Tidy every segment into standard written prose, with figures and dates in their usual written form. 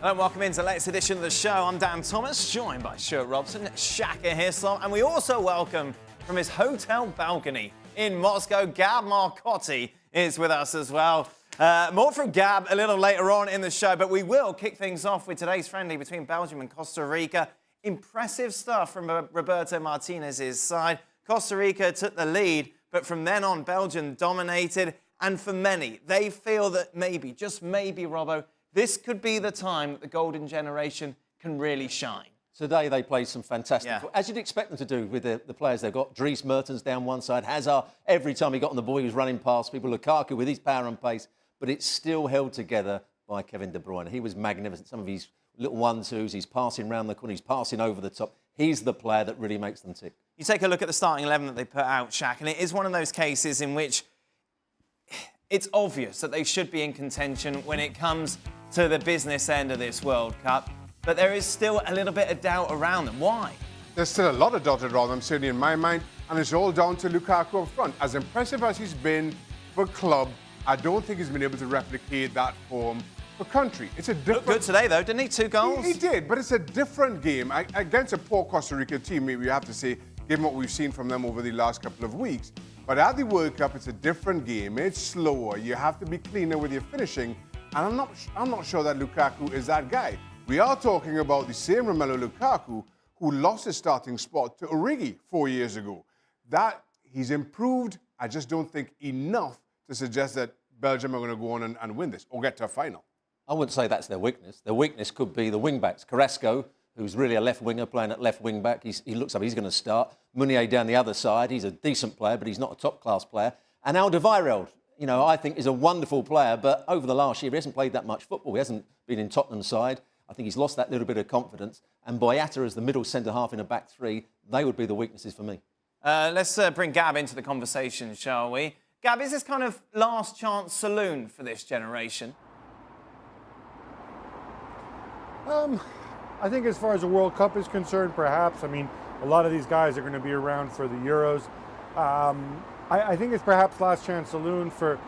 Hello and welcome into the latest edition of the show. I'm Dan Thomas, joined by Stuart Robson, Shaka Hislop, and we also welcome from his hotel balcony in Moscow, Gab Marcotti is with us as well. More from Gab a little later on in the show, but we will kick things off with today's friendly between Belgium and Costa Rica. Impressive stuff from Roberto Martinez's side. Costa Rica took the lead, but from then on, Belgium dominated. And for many, they feel that maybe, just maybe, Robbo, this could be the time that the golden generation can really shine. Today they played some fantastic, as you'd expect them to do with the players they've got. Dries Mertens down one side, Hazard, every time he got on the ball, he was running past people. Lukaku with his power and pace, but it's still held together by Kevin De Bruyne. He was magnificent. Some of his little one-twos, he's passing round the corner, he's passing over the top. He's the player that really makes them tick. You take a look at the starting 11 that they put out, Shaq, and it is one of those cases in which it's obvious that they should be in contention when it comes to the business end of this World Cup, but there is still a little bit of doubt around them. Why? There's still a lot of doubt around them, certainly in my mind, and it's all down to Lukaku up front. As impressive as he's been for club, I don't think he's been able to replicate that form for country. It's a different... Looked good today, though, didn't he? 2 goals? He did, but it's a different game. Against a poor Costa Rica team, we have to say, given what we've seen from them over the last couple of weeks. But at the World Cup, it's a different game. It's slower. You have to be cleaner with your finishing. And I'm not sure that Lukaku is that guy. We are talking about the same Romelu Lukaku who lost his starting spot to Origi 4 years ago. That he's improved, I just don't think enough to suggest that Belgium are going to go on and win this or get to a final. I wouldn't say that's their weakness. Their weakness could be the wing-backs. Carrasco, who's really a left winger, playing at left wing-back. He looks like he's going to start. Meunier down the other side. He's a decent player, but he's not a top-class player. And Alderweireld, you know, I think is a wonderful player, but over the last year, he hasn't played that much football. He hasn't been in Tottenham's side. I think he's lost that little bit of confidence. And Boyata as the middle centre-half in a back three, they would be the weaknesses for me. Let's bring Gab into the conversation, shall we? Gab, is this kind of last chance saloon for this generation? I think as far as the World Cup is concerned, perhaps. I mean, a lot of these guys are going to be around for the Euros. I think it's perhaps last chance saloon for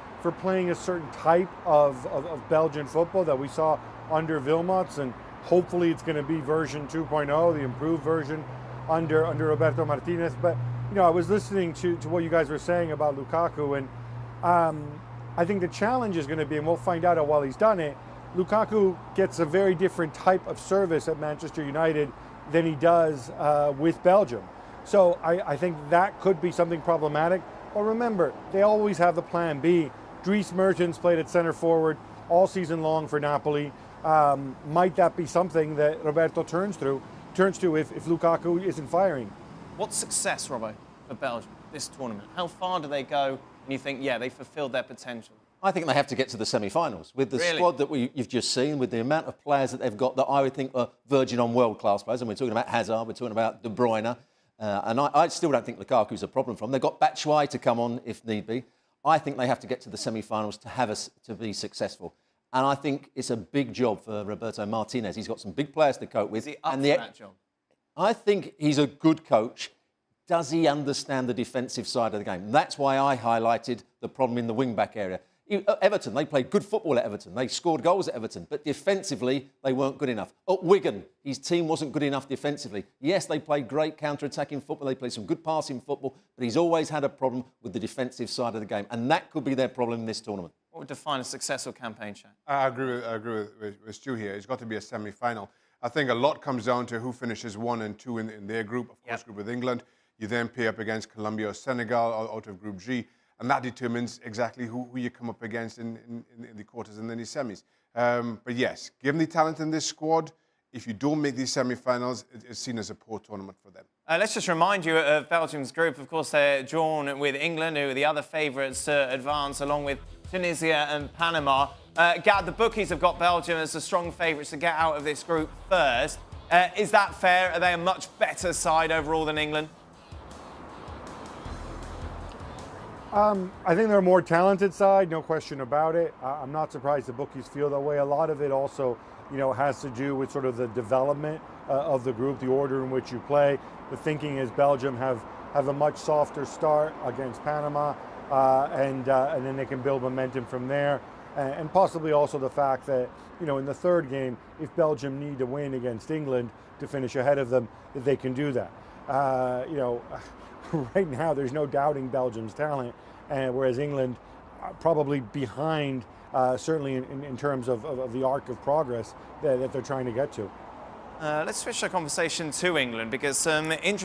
playing a certain type of Belgian football that we saw under Wilmots, and hopefully it's going to be version 2.0, the improved version under Roberto Martinez. But, you know, I was listening to what you guys were saying about Lukaku, and I think the challenge is going to be, and we'll find out while he's done it, Lukaku gets a very different type of service at Manchester United than he does with Belgium. So I think that could be something problematic. But remember, they always have the plan B. Dries Mertens played at centre forward all season long for Napoli. Might that be something that Roberto turns to if Lukaku isn't firing? What's success, Robbo, for Belgium this tournament? How far do they go and you think, yeah, they fulfilled their potential? I think they have to get to the semi-finals. With the squad that you've just seen, with the amount of players that they've got that I would think are verging on world-class players, and we're talking about Hazard, we're talking about De Bruyne, and I still don't think Lukaku's a problem for them. They've got Batshuayi to come on if need be. I think they have to get to the semi-finals to be successful. And I think it's a big job for Roberto Martinez. He's got some big players to cope with. Is he up for that job? I think he's a good coach. Does he understand the defensive side of the game? That's why I highlighted the problem in the wing-back area. Everton, they played good football at Everton. They scored goals at Everton, but defensively, they weren't good enough. At Wigan, his team wasn't good enough defensively. Yes, they played great counter-attacking football. They played some good passing football, but he's always had a problem with the defensive side of the game, and that could be their problem in this tournament. What would define a successful campaign, Shaq? I agree with Stu here. It's got to be a semi-final. I think a lot comes down to who finishes 1 and 2 in their group, of course, group with England. You then pay up against Colombia or Senegal out of Group G. And that determines exactly who you come up against in the quarters and then the semis. But yes, given the talent in this squad, if you don't make these semi-finals, it's seen as a poor tournament for them. Let's just remind you of Belgium's group. Of course, they're drawn with England, who are the other favourites to advance, along with Tunisia and Panama. Gad, the bookies have got Belgium as the strong favourites to get out of this group first. Is that fair? Are they a much better side overall than England? I think they're a more talented side, no question about it. I'm not surprised the bookies feel that way. A lot of it also, you know, has to do with sort of the development of the group, the order in which you play. The thinking is Belgium have a much softer start against Panama, and then they can build momentum from there. and possibly also the fact that, you know, in the third game, if Belgium need to win against England to finish ahead of them, that they can do that. You know, right now there's no doubting Belgium's talent, whereas England are probably behind, certainly in terms of the arc of progress that they're trying to get to. Let's switch our conversation to England, because some interesting